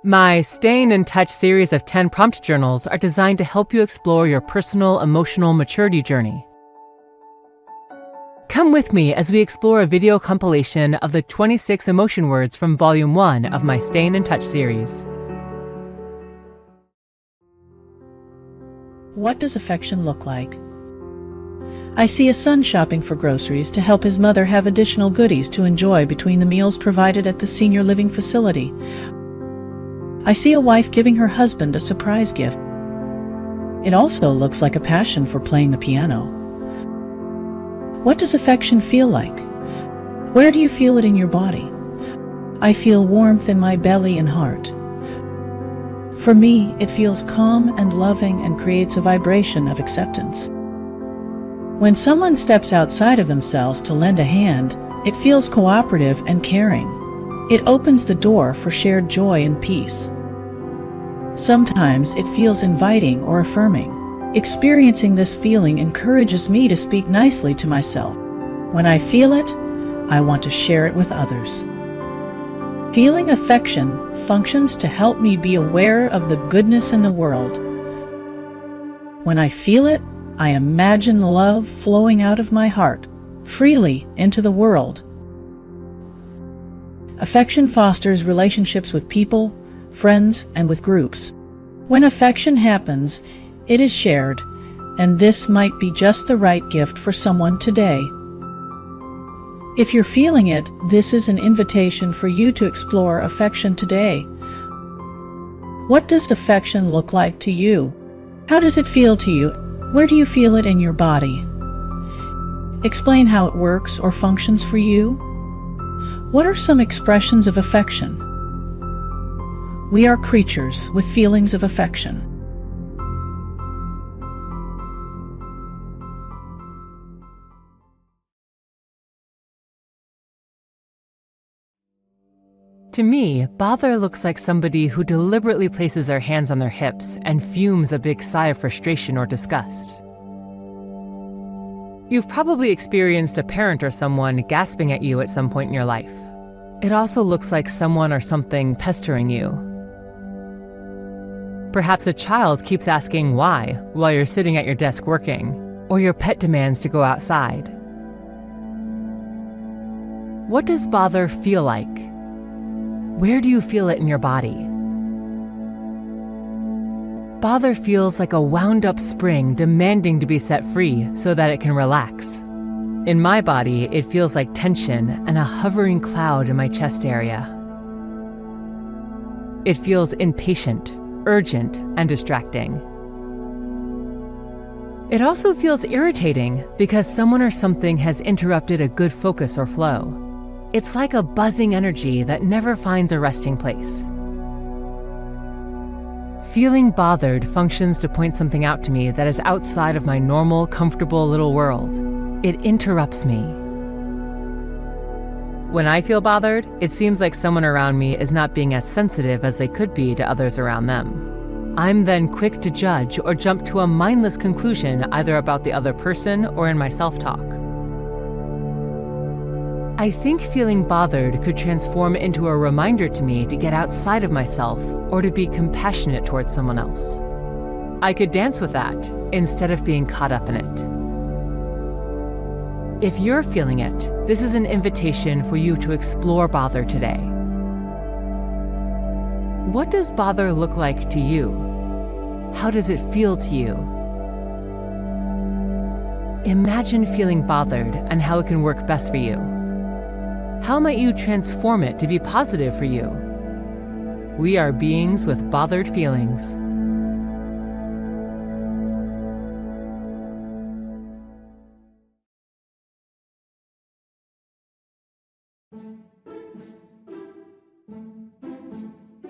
My Stayin in Touch series of 10 prompt journals are designed to help you explore your personal emotional maturity journey. Come with me as we explore a video compilation of the 26 emotion words from Volume 1 of my Stayin in Touch series. What does affection look like? I see a son shopping for groceries to help his mother have additional goodies to enjoy between the meals provided at the senior living facility. I see a wife giving her husband a surprise gift. It also looks like a passion for playing the piano. What does affection feel like? Where do you feel it in your body? I feel warmth in my belly and heart. For me, it feels calm and loving and creates a vibration of acceptance. When someone steps outside of themselves to lend a hand, it feels cooperative and caring. It opens the door for shared joy and peace. Sometimes it feels inviting or affirming. Experiencing this feeling encourages me to speak nicely to myself. When I feel it, I want to share it with others. Feeling affection functions to help me be aware of the goodness in the world. When I feel it, I imagine love flowing out of my heart, freely into the world. Affection fosters relationships with people, friends, and with groups. When affection happens, it is shared, and this might be just the right gift for someone today. If you're feeling it, this is an invitation for you to explore affection today. What does affection look like to you? How does it feel to you? Where do you feel it in your body? Explain how it works or functions for you. What are some expressions of affection? We are creatures with feelings of affection. To me, bother looks like somebody who deliberately places their hands on their hips and fumes a big sigh of frustration or disgust. You've probably experienced a parent or someone gasping at you at some point in your life. It also looks like someone or something pestering you. Perhaps a child keeps asking why while you're sitting at your desk working, or your pet demands to go outside. What does bother feel like? Where do you feel it in your body? Bother feels like a wound-up spring demanding to be set free so that it can relax. In my body, it feels like tension and a hovering cloud in my chest area. It feels impatient, urgent, and distracting. It also feels irritating because someone or something has interrupted a good focus or flow. It's like a buzzing energy that never finds a resting place. Feeling bothered functions to point something out to me that is outside of my normal, comfortable little world. It interrupts me. When I feel bothered, it seems like someone around me is not being as sensitive as they could be to others around them. I'm then quick to judge or jump to a mindless conclusion either about the other person or in my self-talk. I think feeling bothered could transform into a reminder to me to get outside of myself or to be compassionate towards someone else. I could dance with that instead of being caught up in it. If you're feeling it, this is an invitation for you to explore bother today. What does bother look like to you? How does it feel to you? Imagine feeling bothered and how it can work best for you. How might you transform it to be positive for you? We are beings with bothered feelings.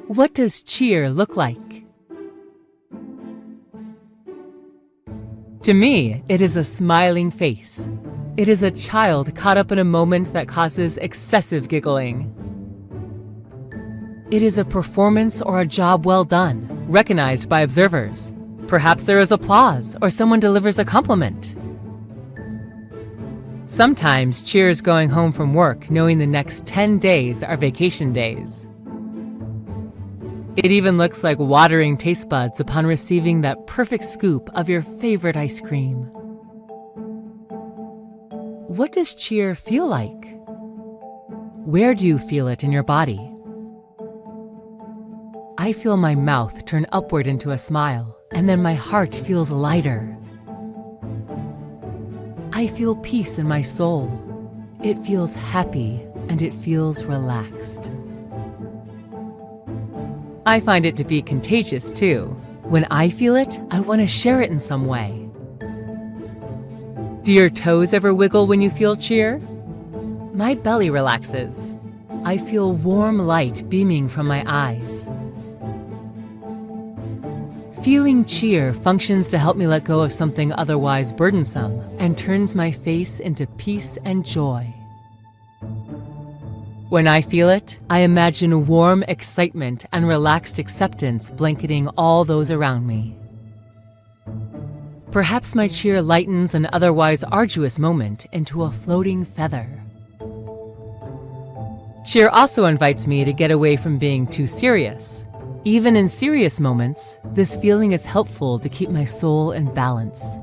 What does cheer look like? To me, it is a smiling face. It is a child caught up in a moment that causes excessive giggling. It is a performance or a job well done, recognized by observers. Perhaps there is applause or someone delivers a compliment. Sometimes cheers going home from work knowing the next 10 days are vacation days. It even looks like watering taste buds upon receiving that perfect scoop of your favorite ice cream. What does cheer feel like? Where do you feel it in your body? I feel my mouth turn upward into a smile, and then my heart feels lighter. I feel peace in my soul. It feels happy and it feels relaxed. I find it to be contagious too. When I feel it, I want to share it in some way. Do your toes ever wiggle when you feel cheer? My belly relaxes. I feel warm light beaming from my eyes. Feeling cheer functions to help me let go of something otherwise burdensome and turns my face into peace and joy. When I feel it, I imagine warm excitement and relaxed acceptance blanketing all those around me. Perhaps my cheer lightens an otherwise arduous moment into a floating feather. Cheer also invites me to get away from being too serious. Even in serious moments, this feeling is helpful to keep my soul in balance.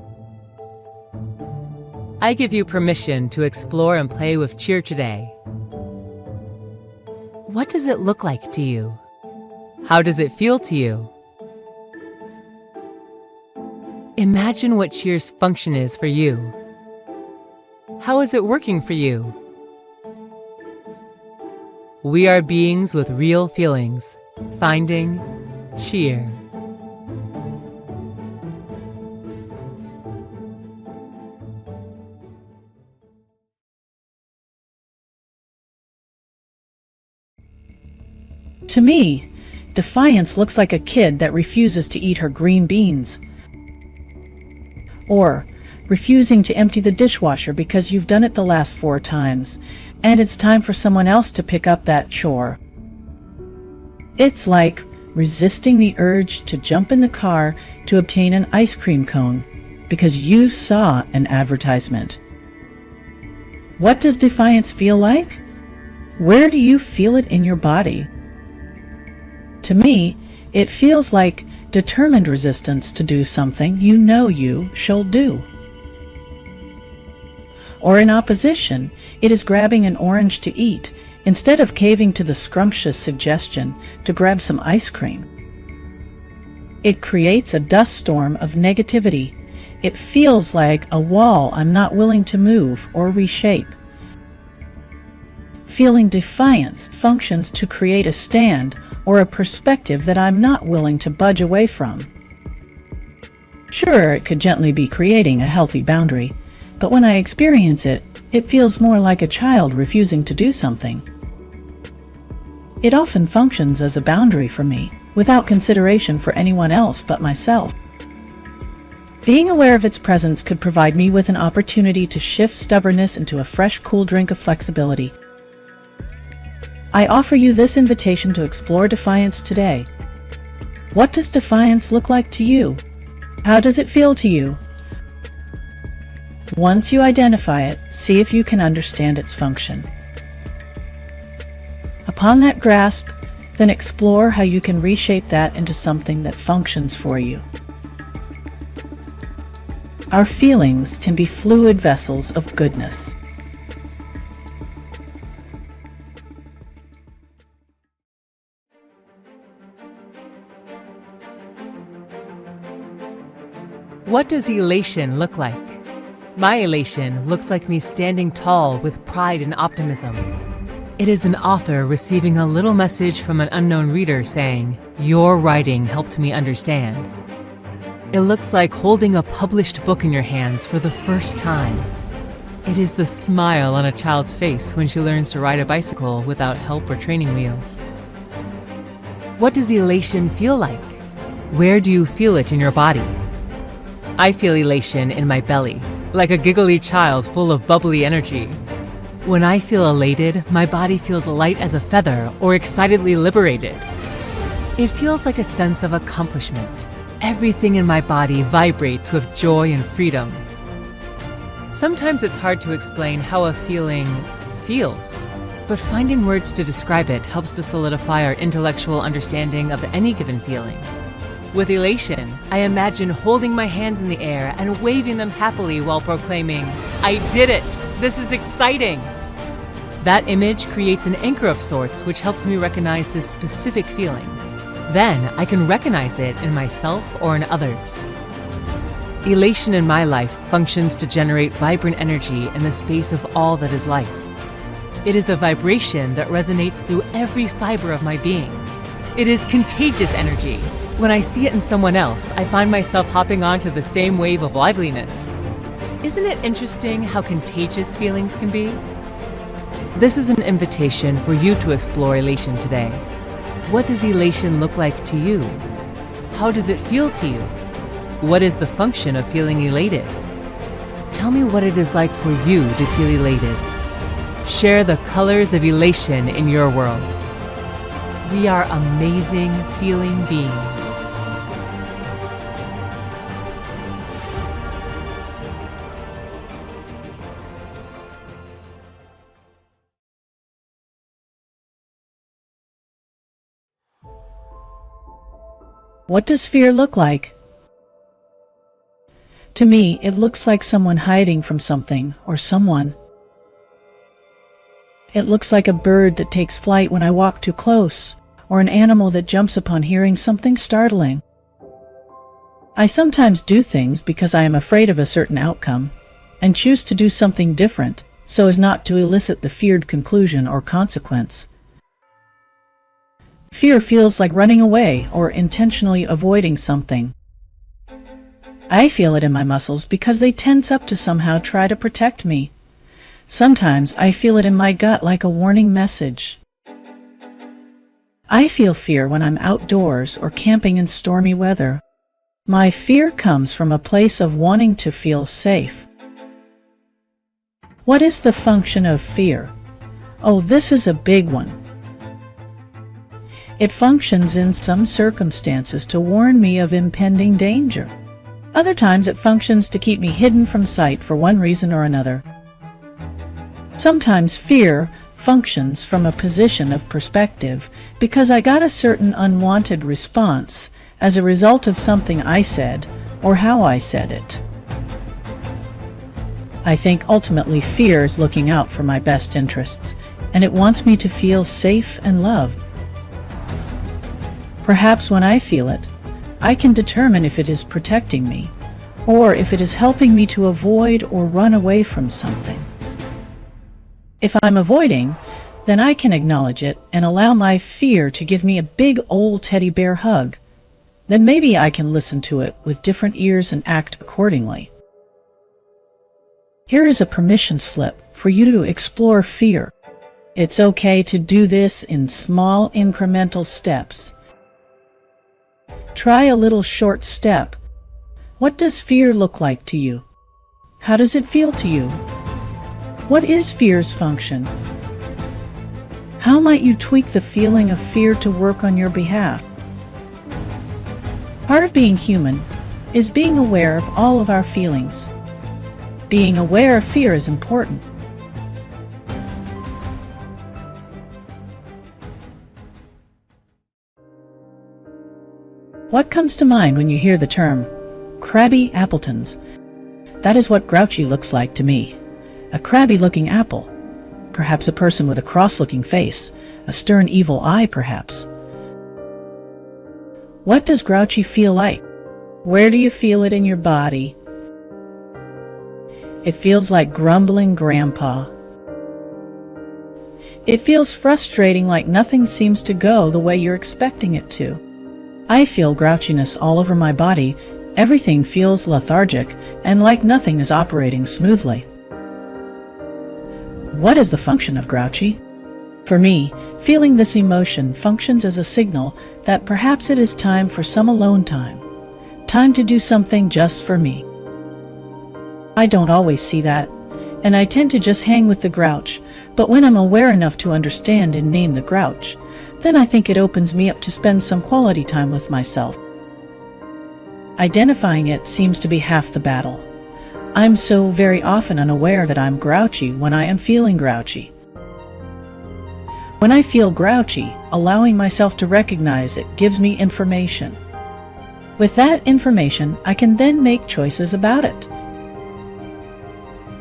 I give you permission to explore and play with cheer today. What does it look like to you? How does it feel to you? Imagine what cheer's function is for you. How is it working for you? We are beings with real feelings, finding cheer. To me, Defiance looks like a kid that refuses to eat her green beans. Or refusing to empty the dishwasher because you've done it the last 4 times, and it's time for someone else to pick up that chore. It's like resisting the urge to jump in the car to obtain an ice cream cone because you saw an advertisement. What does Defiance feel like? Where do you feel it in your body? To me, it feels like determined resistance to do something you know you shall do. Or in opposition, it is grabbing an orange to eat instead of caving to the scrumptious suggestion to grab some ice cream. It creates a dust storm of negativity. It feels like a wall I'm not willing to move or reshape. Feeling defiance functions to create a stand or a perspective that I'm not willing to budge away from. Sure, it could gently be creating a healthy boundary, but when I experience it, it feels more like a child refusing to do something. It often functions as a boundary for me, without consideration for anyone else but myself. Being aware of its presence could provide me with an opportunity to shift stubbornness into a fresh, cool drink of flexibility. I offer you this invitation to explore Defiance today. What does Defiance look like to you? How does it feel to you? Once you identify it, see if you can understand its function. Upon that grasp, then explore how you can reshape that into something that functions for you. Our feelings can be fluid vessels of goodness. What does elation look like? My elation looks like me standing tall with pride and optimism. It is an author receiving a little message from an unknown reader saying, "Your writing helped me understand." It looks like holding a published book in your hands for the first time. It is the smile on a child's face when she learns to ride a bicycle without help or training wheels. What does elation feel like? Where do you feel it in your body? I feel elation in my belly, like a giggly child full of bubbly energy. When I feel elated, my body feels light as a feather or excitedly liberated. It feels like a sense of accomplishment. Everything in my body vibrates with joy and freedom. Sometimes it's hard to explain how a feeling feels, but finding words to describe it helps to solidify our intellectual understanding of any given feeling. With elation, I imagine holding my hands in the air and waving them happily while proclaiming, "I did it! This is exciting!" That image creates an anchor of sorts which helps me recognize this specific feeling. Then I can recognize it in myself or in others. Elation in my life functions to generate vibrant energy in the space of all that is life. It is a vibration that resonates through every fiber of my being. It is contagious energy. When I see it in someone else, I find myself hopping onto the same wave of liveliness. Isn't it interesting how contagious feelings can be? This is an invitation for you to explore elation today. What does elation look like to you? How does it feel to you? What is the function of feeling elated? Tell me what it is like for you to feel elated. Share the colors of elation in your world. We are amazing feeling beings. What does fear look like? To me, it looks like someone hiding from something or someone. It looks like a bird that takes flight when I walk too close, or an animal that jumps upon hearing something startling. I sometimes do things because I am afraid of a certain outcome, and choose to do something different so as not to elicit the feared conclusion or consequence. Fear feels like running away or intentionally avoiding something. I feel it in my muscles because they tense up to somehow try to protect me. Sometimes I feel it in my gut like a warning message. I feel fear when I'm outdoors or camping in stormy weather. My fear comes from a place of wanting to feel safe. What is the function of fear? Oh, this is a big one. It functions in some circumstances to warn me of impending danger. Other times it functions to keep me hidden from sight for one reason or another. Sometimes fear functions from a position of perspective because I got a certain unwanted response as a result of something I said or how I said it. I think ultimately fear is looking out for my best interests, and it wants me to feel safe and loved. Perhaps when I feel it, I can determine if it is protecting me, or if it is helping me to avoid or run away from something. If I'm avoiding, then I can acknowledge it and allow my fear to give me a big old teddy bear hug. Then maybe I can listen to it with different ears and act accordingly. Here is a permission slip for you to explore fear. It's okay to do this in small incremental steps. Try a little short step. What does fear look like to you? How does it feel to you? What is fear's function? How might you tweak the feeling of fear to work on your behalf? Part of being human is being aware of all of our feelings. Being aware of fear is important. What comes to mind when you hear the term crabby appletons? That is what Grouchy looks like to me. A crabby-looking apple. Perhaps a person with a cross-looking face, a stern evil eye perhaps. What does Grouchy feel like? Where do you feel it in your body? It feels like grumbling grandpa. It feels frustrating, like nothing seems to go the way you're expecting it to. I feel grouchiness all over my body. Everything feels lethargic and like nothing is operating smoothly. What is the function of grouchy? For me, feeling this emotion functions as a signal that perhaps it is time for some alone time. Time to do something just for me. I don't always see that, and I tend to just hang with the grouch, but when I'm aware enough to understand and name the grouch, then I think it opens me up to spend some quality time with myself. Identifying it seems to be half the battle. I'm so very often unaware that I'm grouchy when I am feeling grouchy. When I feel grouchy, allowing myself to recognize it gives me information. With that information, I can then make choices about it.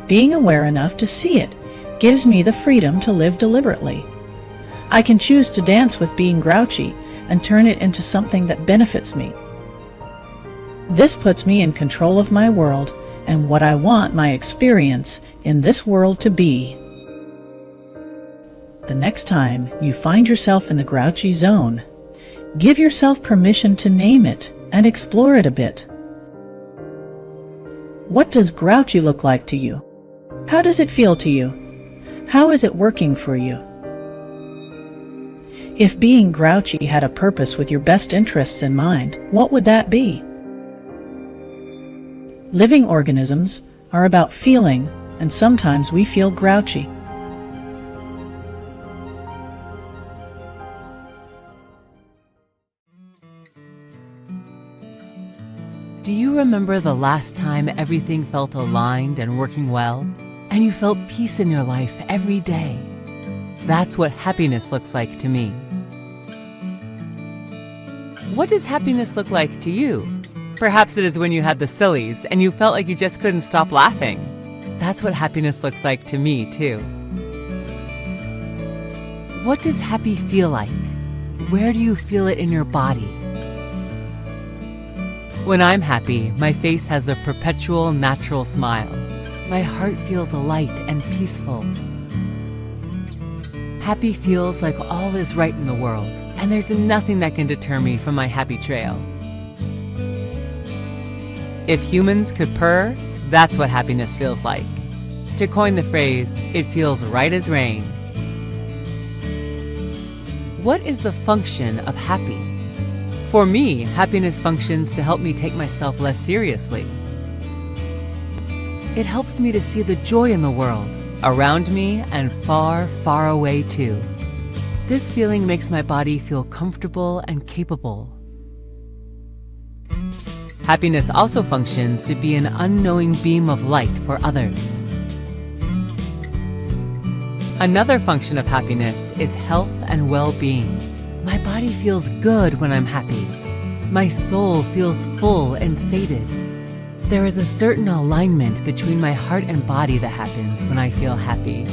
Being aware enough to see it gives me the freedom to live deliberately. I can choose to dance with being grouchy and turn it into something that benefits me. This puts me in control of my world and what I want my experience in this world to be. The next time you find yourself in the grouchy zone, give yourself permission to name it and explore it a bit. What does grouchy look like to you? How does it feel to you? How is it working for you? If being grouchy had a purpose with your best interests in mind, what would that be? Living organisms are about feeling, and sometimes we feel grouchy. Do you remember the last time everything felt aligned and working well, and you felt peace in your life every day? That's what happiness looks like to me. What does happiness look like to you? Perhaps it is when you had the sillies and you felt like you just couldn't stop laughing. That's what happiness looks like to me, too. What does happy feel like? Where do you feel it in your body? When I'm happy, my face has a perpetual, natural smile. My heart feels light and peaceful. Happy feels like all is right in the world, and there's nothing that can deter me from my happy trail. If humans could purr, that's what happiness feels like. To coin the phrase, it feels right as rain. What is the function of happy? For me, happiness functions to help me take myself less seriously. It helps me to see the joy in the world, around me and far, far away too. This feeling makes my body feel comfortable and capable. Happiness also functions to be an unknowing beam of light for others. Another function of happiness is health and well-being. My body feels good when I'm happy. My soul feels full and sated. There is a certain alignment between my heart and body that happens when I feel happy.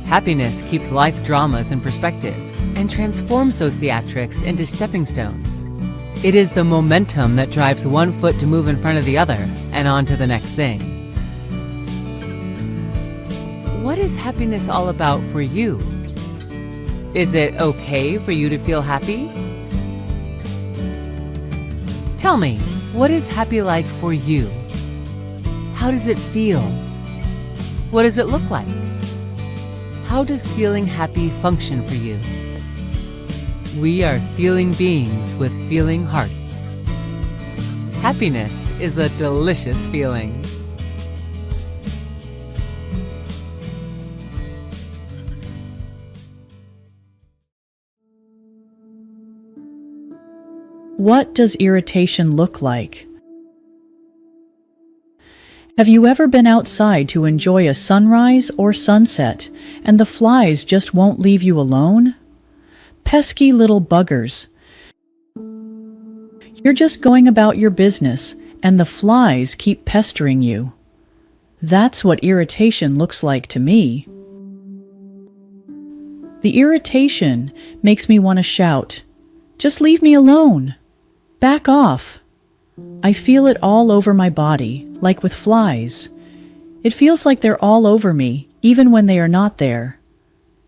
Happiness keeps life dramas in perspective and transforms those theatrics into stepping stones. It is the momentum that drives one foot to move in front of the other and on to the next thing. What is happiness all about for you? Is it okay for you to feel happy? Tell me, what is happy like for you? How does it feel? What does it look like? How does feeling happy function for you? We are feeling beings with feeling hearts. Happiness is a delicious feeling. What does irritation look like? Have you ever been outside to enjoy a sunrise or sunset, and the flies just won't leave you alone? Pesky little buggers. You're just going about your business, and the flies keep pestering you. That's what irritation looks like to me. The irritation makes me want to shout, "Just leave me alone! Back off!" I feel it all over my body, like with flies. It feels like they're all over me, even when they are not there.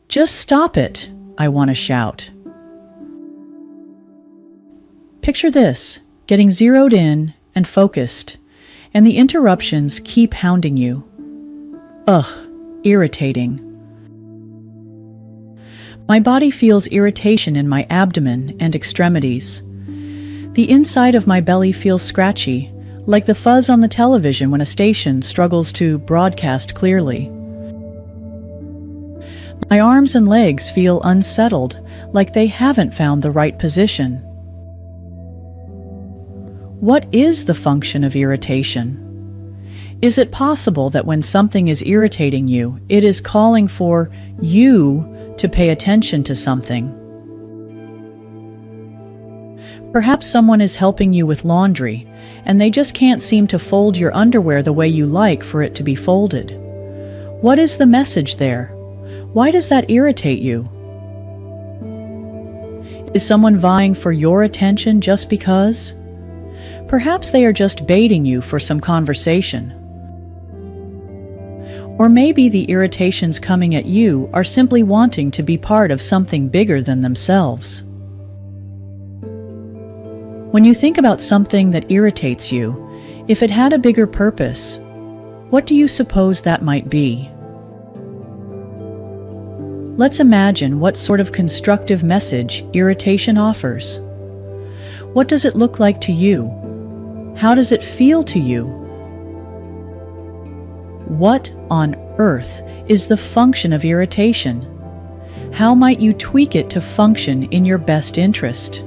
"Just stop it!" I want to shout. Picture this, getting zeroed in and focused, and the interruptions keep hounding you. Ugh, irritating. My body feels irritation in my abdomen and extremities. The inside of my belly feels scratchy, like the fuzz on the television when a station struggles to broadcast clearly. My arms and legs feel unsettled, like they haven't found the right position. What is the function of irritation? Is it possible that when something is irritating you, it is calling for you to pay attention to something? Perhaps someone is helping you with laundry, and they just can't seem to fold your underwear the way you like for it to be folded. What is the message there? Why does that irritate you? Is someone vying for your attention just because? Perhaps they are just baiting you for some conversation. Or maybe the irritations coming at you are simply wanting to be part of something bigger than themselves. When you think about something that irritates you, if it had a bigger purpose, what do you suppose that might be? Let's imagine what sort of constructive message irritation offers. What does it look like to you? How does it feel to you? What on earth is the function of irritation? How might you tweak it to function in your best interest?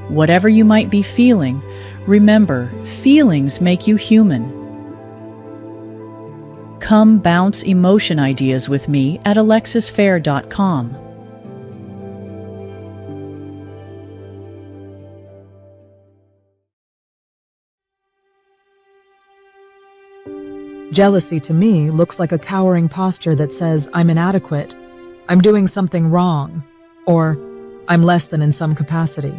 Whatever you might be feeling, remember, feelings make you human. Come bounce emotion ideas with me at alexisfaere.com. Jealousy to me looks like a cowering posture that says, I'm inadequate, I'm doing something wrong, or I'm less than in some capacity.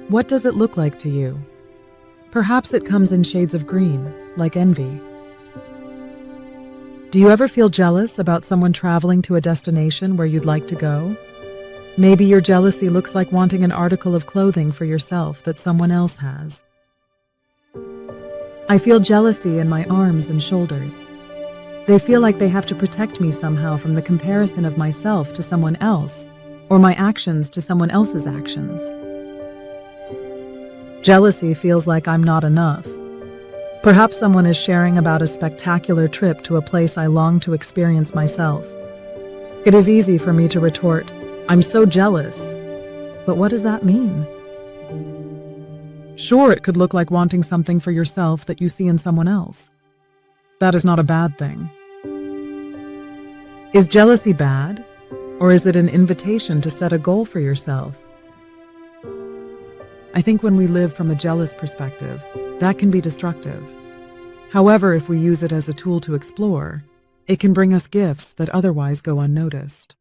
What does it look like to you? Perhaps it comes in shades of green, like envy. Do you ever feel jealous about someone traveling to a destination where you'd like to go? Maybe your jealousy looks like wanting an article of clothing for yourself that someone else has. I feel jealousy in my arms and shoulders. They feel like they have to protect me somehow from the comparison of myself to someone else, or my actions to someone else's actions. Jealousy feels like I'm not enough. Perhaps someone is sharing about a spectacular trip to a place I long to experience myself. It is easy for me to retort, I'm so jealous. But what does that mean? Sure, it could look like wanting something for yourself that you see in someone else. That is not a bad thing. Is jealousy bad, or is it an invitation to set a goal for yourself? I think when we live from a jealous perspective, that can be destructive. However, if we use it as a tool to explore, it can bring us gifts that otherwise go unnoticed.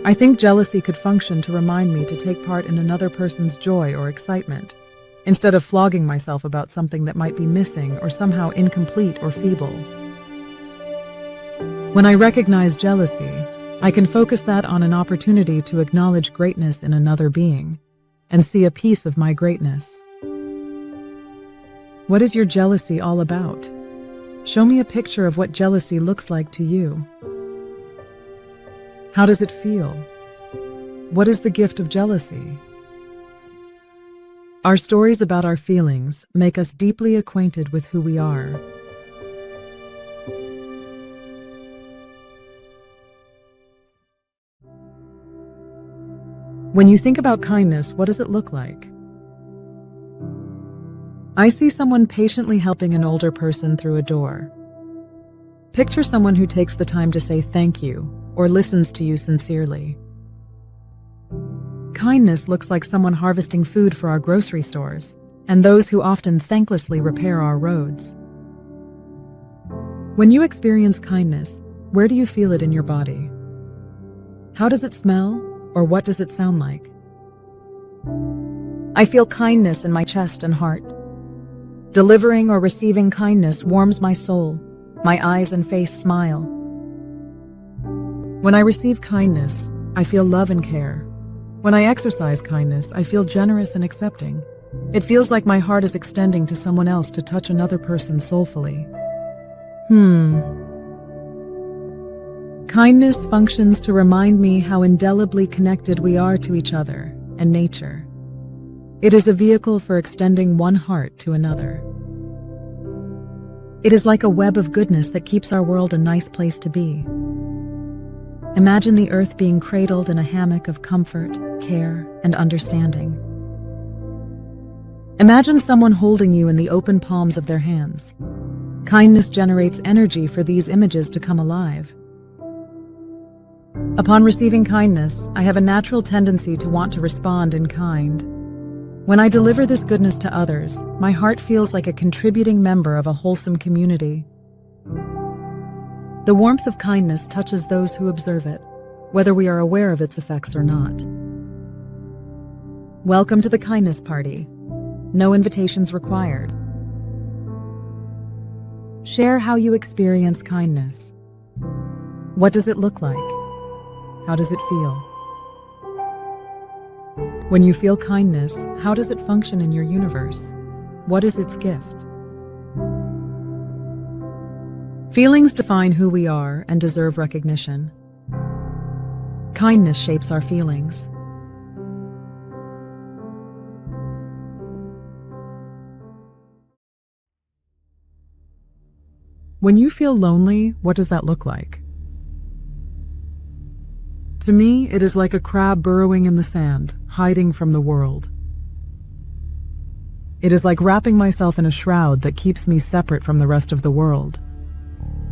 I think jealousy could function to remind me to take part in another person's joy or excitement, instead of flogging myself about something that might be missing or somehow incomplete or feeble. When I recognize jealousy, I can focus that on an opportunity to acknowledge greatness in another being and see a piece of my greatness. What is your jealousy all about? Show me a picture of what jealousy looks like to you. How does it feel? What is the gift of jealousy? Our stories about our feelings make us deeply acquainted with who we are. When you think about kindness, what does it look like? I see someone patiently helping an older person through a door. Picture someone who takes the time to say thank you or listens to you sincerely. Kindness looks like someone harvesting food for our grocery stores and those who often thanklessly repair our roads. When you experience kindness, where do you feel it in your body? How does it smell, or what does it sound like? I feel kindness in my chest and heart. Delivering or receiving kindness warms my soul. My eyes and face smile. When I receive kindness, I feel love and care. When I exercise kindness, I feel generous and accepting. It feels like my heart is extending to someone else to touch another person soulfully. Kindness functions to remind me how indelibly connected we are to each other and nature. It is a vehicle for extending one heart to another. It is like a web of goodness that keeps our world a nice place to be. Imagine the earth being cradled in a hammock of comfort, care, and understanding. Imagine someone holding you in the open palms of their hands. Kindness generates energy for these images to come alive. Upon receiving kindness, I have a natural tendency to want to respond in kind. When I deliver this goodness to others, my heart feels like a contributing member of a wholesome community. The warmth of kindness touches those who observe it, whether we are aware of its effects or not. Welcome to the kindness party. No invitations required. Share how you experience kindness. What does it look like? How does it feel? When you feel kindness, how does it function in your universe? What is its gift? Feelings define who we are and deserve recognition. Kindness shapes our feelings. When you feel lonely, what does that look like? To me, it is like a crab burrowing in the sand, hiding from the world. It is like wrapping myself in a shroud that keeps me separate from the rest of the world.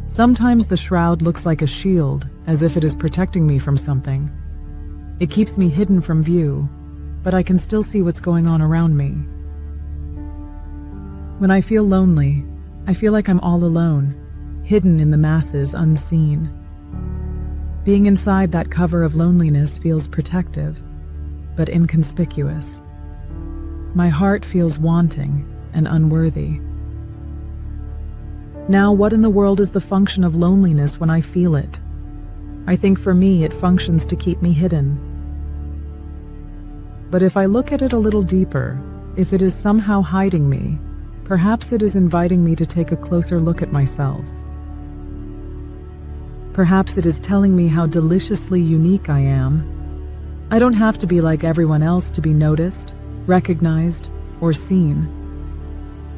Sometimes the shroud looks like a shield, as if it is protecting me from something. It keeps me hidden from view, but I can still see what's going on around me. When I feel lonely, I feel like I'm all alone, hidden in the masses, unseen. Being inside that cover of loneliness feels protective, but inconspicuous. My heart feels wanting and unworthy. Now, what in the world is the function of loneliness when I feel it? I think for me, it functions to keep me hidden. But if I look at it a little deeper, if it is somehow hiding me, perhaps it is inviting me to take a closer look at myself. Perhaps it is telling me how deliciously unique I am. I don't have to be like everyone else to be noticed, recognized, or seen.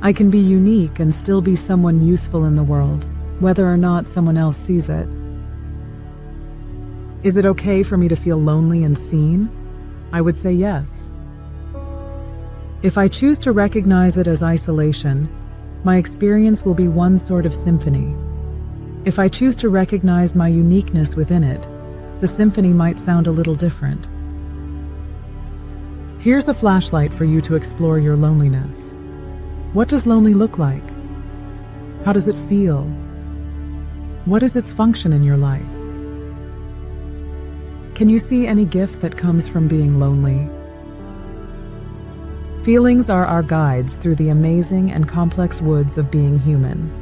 I can be unique and still be someone useful in the world, whether or not someone else sees it. Is it okay for me to feel lonely and seen? I would say yes. If I choose to recognize it as isolation, my experience will be one sort of symphony. If I choose to recognize my uniqueness within it, the symphony might sound a little different. Here's a flashlight for you to explore your loneliness. What does lonely look like? How does it feel? What is its function in your life? Can you see any gift that comes from being lonely? Feelings are our guides through the amazing and complex woods of being human.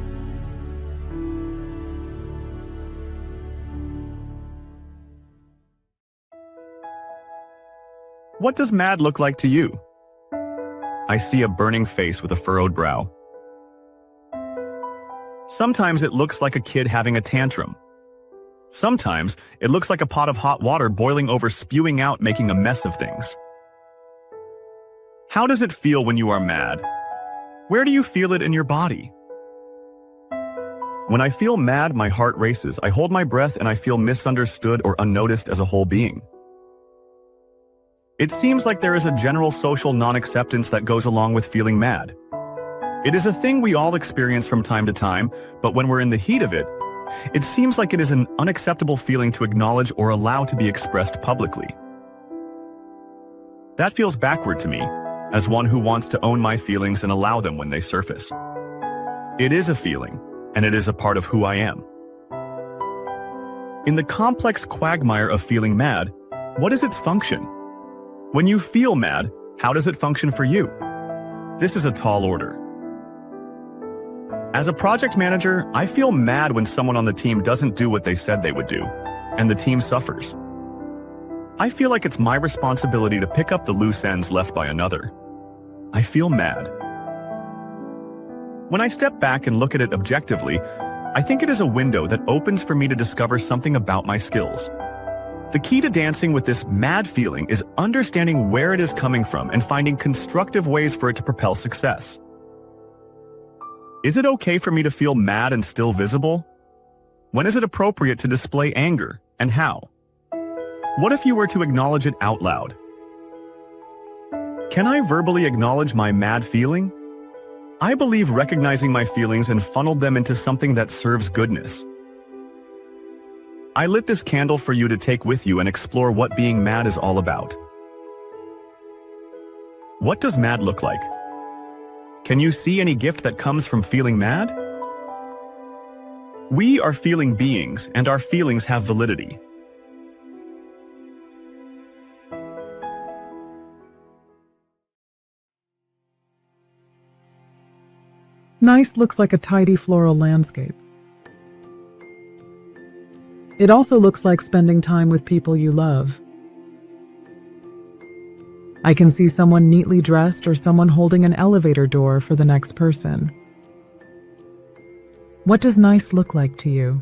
What does mad look like to you? I see a burning face with a furrowed brow. Sometimes it looks like a kid having a tantrum. Sometimes it looks like a pot of hot water boiling over, spewing out, making a mess of things. How does it feel when you are mad? Where do you feel it in your body? When I feel mad, my heart races. I hold my breath and I feel misunderstood or unnoticed as a whole being. It seems like there is a general social non-acceptance that goes along with feeling mad. It is a thing we all experience from time to time, but when we're in the heat of it, it seems like it is an unacceptable feeling to acknowledge or allow to be expressed publicly. That feels backward to me, as one who wants to own my feelings and allow them when they surface. It is a feeling, and it is a part of who I am. In the complex quagmire of feeling mad, what is its function? When you feel mad, how does it function for you? This is a tall order. As a project manager, I feel mad when someone on the team doesn't do what they said they would do, and the team suffers. I feel like it's my responsibility to pick up the loose ends left by another. I feel mad. When I step back and look at it objectively, I think it is a window that opens for me to discover something about my skills. The key to dancing with this mad feeling is understanding where it is coming from and finding constructive ways for it to propel success. Is it okay for me to feel mad and still visible? When is it appropriate to display anger, and how? What if you were to acknowledge it out loud? Can I verbally acknowledge my mad feeling? I believe recognizing my feelings and funneled them into something that serves goodness. I lit this candle for you to take with you and explore what being mad is all about. What does mad look like? Can you see any gift that comes from feeling mad? We are feeling beings, and our feelings have validity. Nice looks like a tidy floral landscape. It also looks like spending time with people you love. I can see someone neatly dressed or someone holding an elevator door for the next person. What does nice look like to you?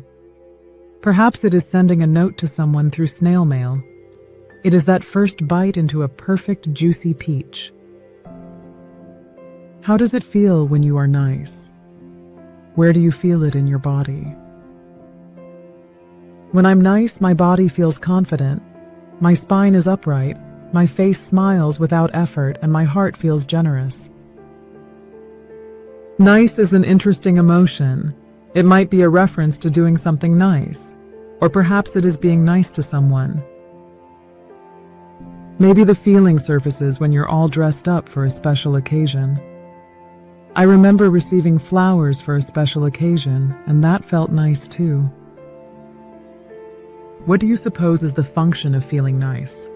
Perhaps it is sending a note to someone through snail mail. It is that first bite into a perfect, juicy peach. How does it feel when you are nice? Where do you feel it in your body? When I'm nice, my body feels confident. My spine is upright, my face smiles without effort, and my heart feels generous. Nice is an interesting emotion. It might be a reference to doing something nice, or perhaps it is being nice to someone. Maybe the feeling surfaces when you're all dressed up for a special occasion. I remember receiving flowers for a special occasion, and that felt nice too. What do you suppose is the function of feeling nice?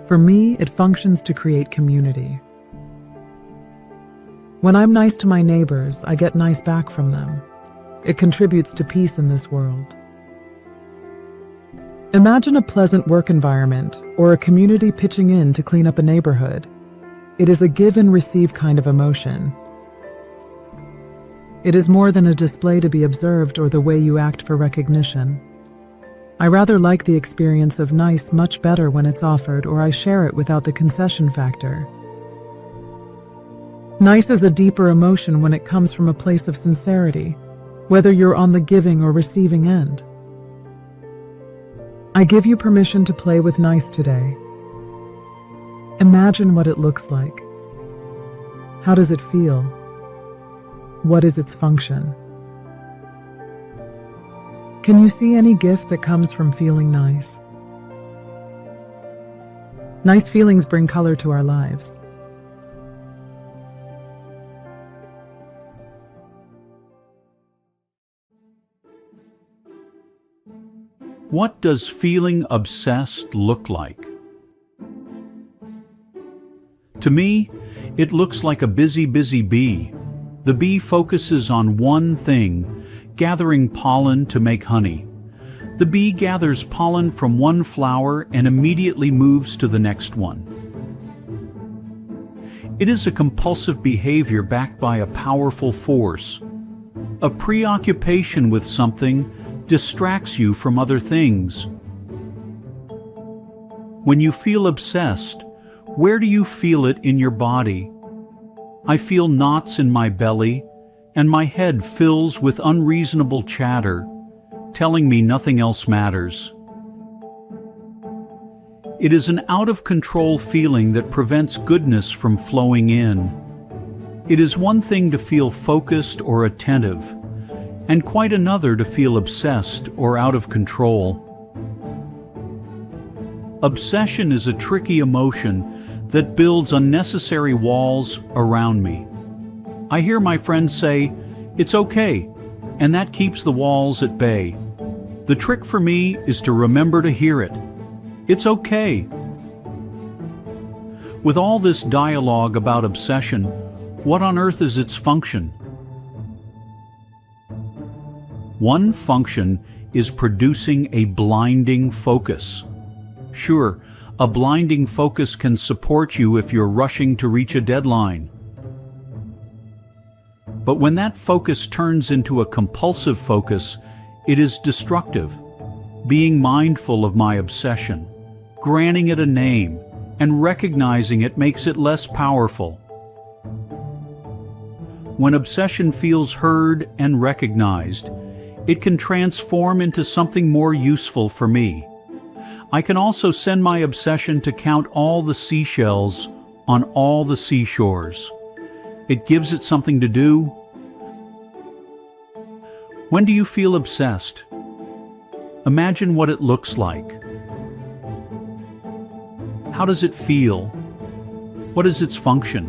For me, it functions to create community. When I'm nice to my neighbors, I get nice back from them. It contributes to peace in this world. Imagine a pleasant work environment or a community pitching in to clean up a neighborhood. It is a give and receive kind of emotion. It is more than a display to be observed or the way you act for recognition. I rather like the experience of nice much better when it's offered or I share it without the concession factor. Nice is a deeper emotion when it comes from a place of sincerity, whether you're on the giving or receiving end. I give you permission to play with nice today. Imagine what it looks like. How does it feel? What is its function? Can you see any gift that comes from feeling nice? Nice feelings bring color to our lives. What does feeling obsessed look like? To me, it looks like a busy bee. The bee focuses on one thing, gathering pollen to make honey. The bee gathers pollen from one flower and immediately moves to the next one. It is a compulsive behavior backed by a powerful force. A preoccupation with something distracts you from other things. When you feel obsessed, where do you feel it in your body? I feel knots in my belly, and my head fills with unreasonable chatter, telling me nothing else matters. It is an out-of-control feeling that prevents goodness from flowing in. It is one thing to feel focused or attentive, and quite another to feel obsessed or out of control. Obsession is a tricky emotion that builds unnecessary walls around me. I hear my friends say, "It's okay," and that keeps the walls at bay. The trick for me is to remember to hear it. It's okay. With all this dialogue about obsession, what on earth is its function? One function is producing a blinding focus. Sure, a blinding focus can support you if you're rushing to reach a deadline. But when that focus turns into a compulsive focus, it is destructive. Being mindful of my obsession, granting it a name, and recognizing it makes it less powerful. When obsession feels heard and recognized, it can transform into something more useful for me. I can also send my obsession to count all the seashells on all the seashores. It gives it something to do. When do you feel obsessed? Imagine what it looks like. How does it feel? What is its function?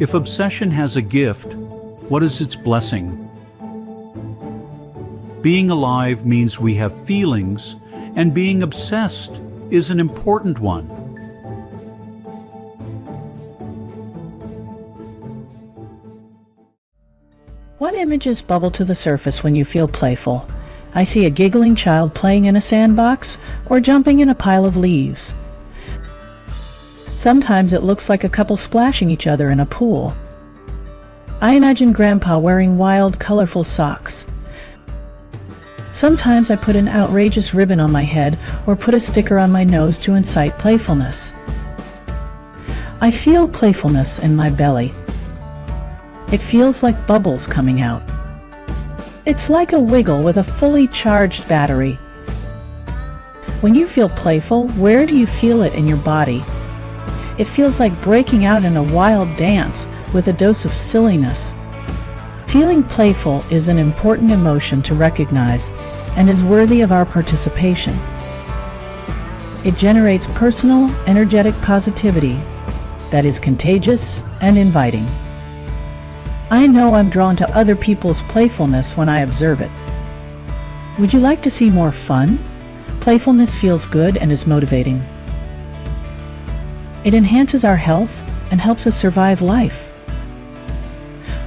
If obsession has a gift, what is its blessing? Being alive means we have feelings, and being obsessed is an important one. What images bubble to the surface when you feel playful? I see a giggling child playing in a sandbox or jumping in a pile of leaves. Sometimes it looks like a couple splashing each other in a pool. I imagine Grandpa wearing wild, colorful socks. Sometimes I put an outrageous ribbon on my head or put a sticker on my nose to incite playfulness. I feel playfulness in my belly. It feels like bubbles coming out. It's like a wiggle with a fully charged battery. When you feel playful, where do you feel it in your body? It feels like breaking out in a wild dance with a dose of silliness. Feeling playful is an important emotion to recognize and is worthy of our participation. It generates personal, energetic positivity that is contagious and inviting. I know I'm drawn to other people's playfulness when I observe it. Would you like to see more fun? Playfulness feels good and is motivating. It enhances our health and helps us survive life.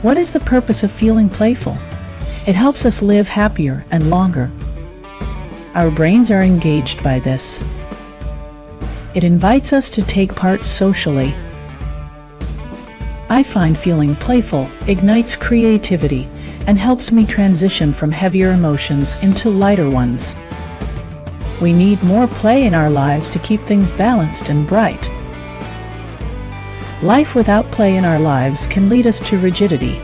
What is the purpose of feeling playful? It helps us live happier and longer. Our brains are engaged by this. It invites us to take part socially. I find feeling playful ignites creativity and helps me transition from heavier emotions into lighter ones. We need more play in our lives to keep things balanced and bright. Life without play in our lives can lead us to rigidity.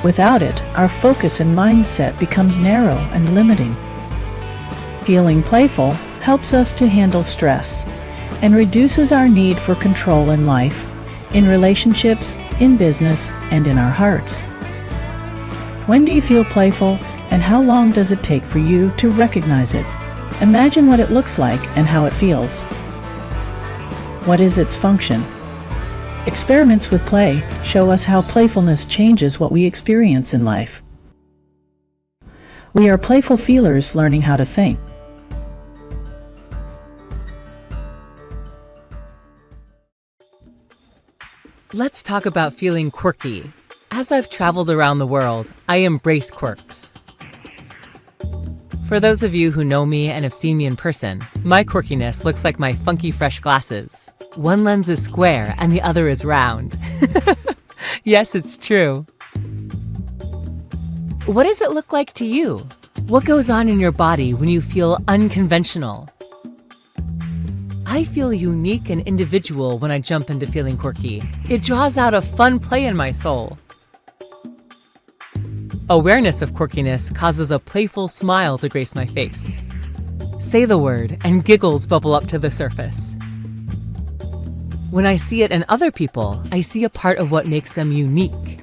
Without it, our focus and mindset becomes narrow and limiting. Feeling playful helps us to handle stress and reduces our need for control in life, in relationships, in business, and in our hearts. When do you feel playful, and how long does it take for you to recognize it? Imagine what it looks like and how it feels. What is its function? Experiments with play show us how playfulness changes what we experience in life. We are playful feelers learning how to think. Let's talk about feeling quirky. As I've traveled around the world, I embrace quirks. For those of you who know me and have seen me in person, my quirkiness looks like my funky fresh glasses. One lens is square and the other is round. Yes, it's true. What does it look like to you? What goes on in your body when you feel unconventional? I feel unique and individual when I jump into feeling quirky. It draws out a fun play in my soul. Awareness of quirkiness causes a playful smile to grace my face. Say the word, and giggles bubble up to the surface. When I see it in other people, I see a part of what makes them unique.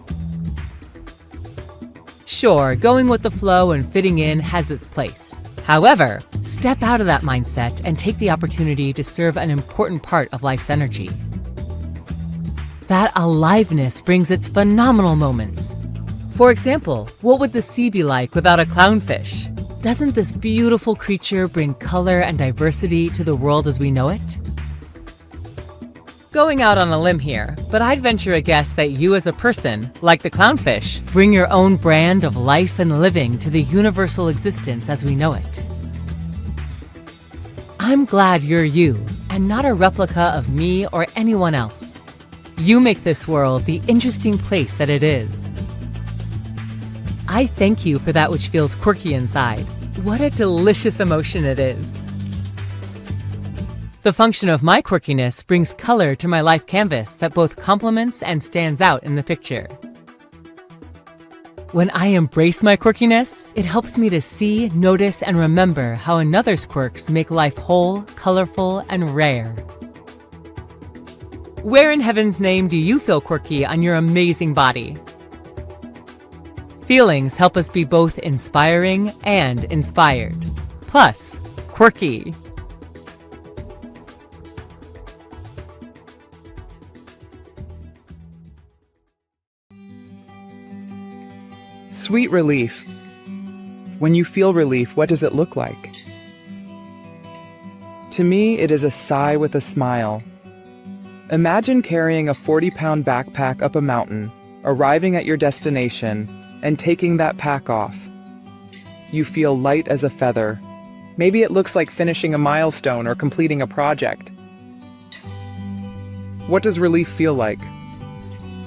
Sure, going with the flow and fitting in has its place. However, step out of that mindset and take the opportunity to serve an important part of life's energy. That aliveness brings its phenomenal moments. For example, what would the sea be like without a clownfish? Doesn't this beautiful creature bring color and diversity to the world as we know it? Going out on a limb here, but I'd venture a guess that you as a person, like the clownfish, bring your own brand of life and living to the universal existence as we know it. I'm glad you're you, and not a replica of me or anyone else. You make this world the interesting place that it is. I thank you for that which feels quirky inside. What a delicious emotion it is. The function of my quirkiness brings color to my life canvas that both complements and stands out in the picture. When I embrace my quirkiness, it helps me to see, notice, and remember how another's quirks make life whole, colorful, and rare. Where in heaven's name do you feel quirky on your amazing body? Feelings help us be both inspiring and inspired. Plus, quirky. Sweet relief. When you feel relief, what does it look like? To me, it is a sigh with a smile. Imagine carrying a 40-pound backpack up a mountain, arriving at your destination, and taking that pack off. You feel light as a feather. Maybe it looks like finishing a milestone or completing a project. What does relief feel like?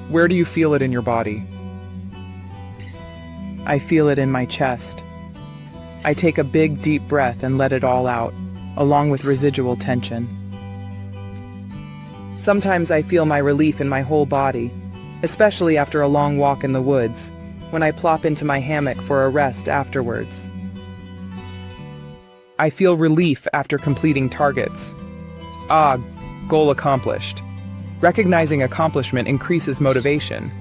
Where do you feel it in your body? I feel it in my chest. I take a big, deep breath and let it all out, along with residual tension. Sometimes I feel my relief in my whole body, especially after a long walk in the woods, when I plop into my hammock for a rest afterwards. I feel relief after completing targets. Ah, goal accomplished. Recognizing accomplishment increases motivation.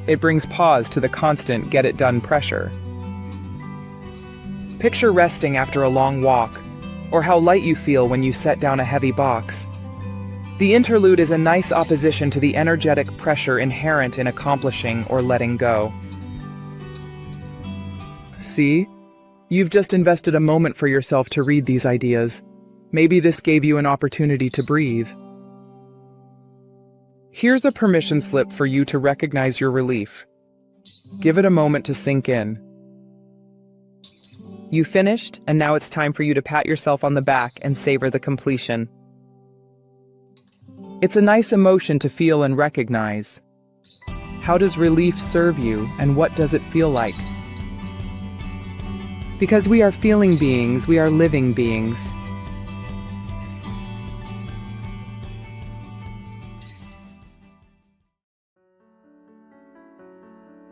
It brings pause to the constant get-it-done pressure. Picture resting after a long walk, or how light you feel when you set down a heavy box. The interlude is a nice opposition to the energetic pressure inherent in accomplishing or letting go. See? You've just invested a moment for yourself to read these ideas. Maybe this gave you an opportunity to breathe. Here's a permission slip for you to recognize your relief. Give it a moment to sink in. You finished, and now it's time for you to pat yourself on the back and savor the completion. It's a nice emotion to feel and recognize. How does relief serve you, and what does it feel like? Because we are feeling beings, we are living beings.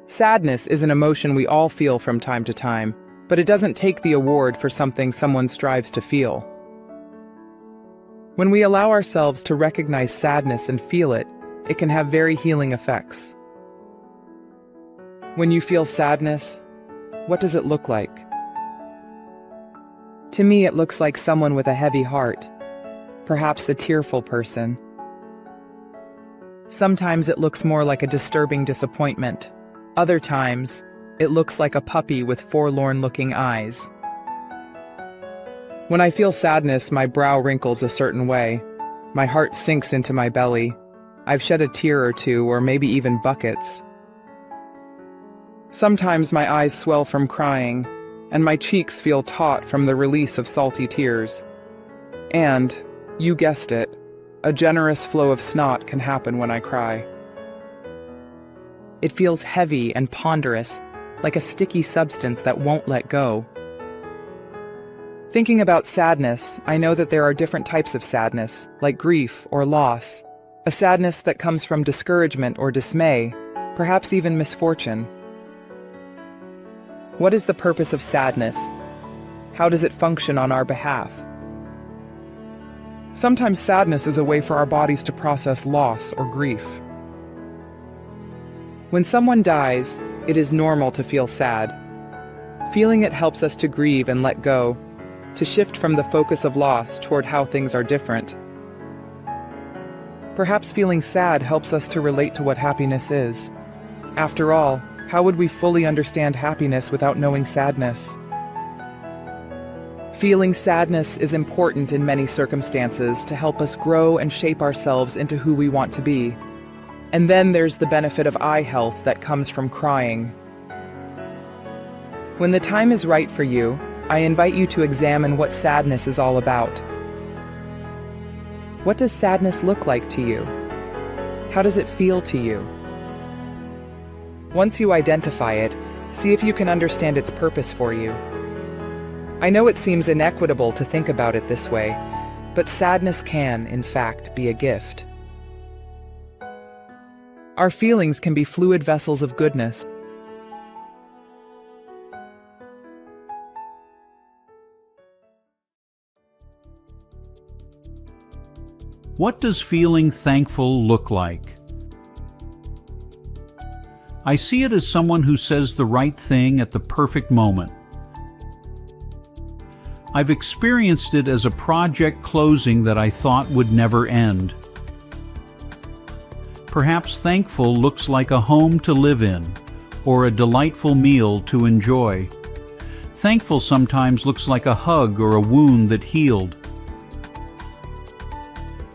Sadness is an emotion we all feel from time to time, but it doesn't take the award for something someone strives to feel. When we allow ourselves to recognize sadness and feel it, it can have very healing effects. When you feel sadness, what does it look like? To me, it looks like someone with a heavy heart, perhaps a tearful person. Sometimes it looks more like a disturbing disappointment. Other times, it looks like a puppy with forlorn-looking eyes. When I feel sadness, my brow wrinkles a certain way. My heart sinks into my belly. I've shed a tear or two, or maybe even buckets. Sometimes my eyes swell from crying, and my cheeks feel taut from the release of salty tears. And, you guessed it, a generous flow of snot can happen when I cry. It feels heavy and ponderous, like a sticky substance that won't let go. Thinking about sadness, I know that there are different types of sadness, like grief or loss, a sadness that comes from discouragement or dismay, perhaps even misfortune. What is the purpose of sadness? How does it function on our behalf? Sometimes sadness is a way for our bodies to process loss or grief. When someone dies, it is normal to feel sad. Feeling it helps us to grieve and let go, to shift from the focus of loss toward how things are different. Perhaps feeling sad helps us to relate to what happiness is. After all, how would we fully understand happiness without knowing sadness? Feeling sadness is important in many circumstances to help us grow and shape ourselves into who we want to be. And then there's the benefit of eye health that comes from crying. When the time is right for you, I invite you to examine what sadness is all about. What does sadness look like to you? How does it feel to you? Once you identify it, see if you can understand its purpose for you. I know it seems inequitable to think about it this way, but sadness can, in fact, be a gift. Our feelings can be fluid vessels of goodness. What does feeling thankful look like? I see it as someone who says the right thing at the perfect moment. I've experienced it as a project closing that I thought would never end. Perhaps thankful looks like a home to live in, or a delightful meal to enjoy. Thankful sometimes looks like a hug or a wound that healed.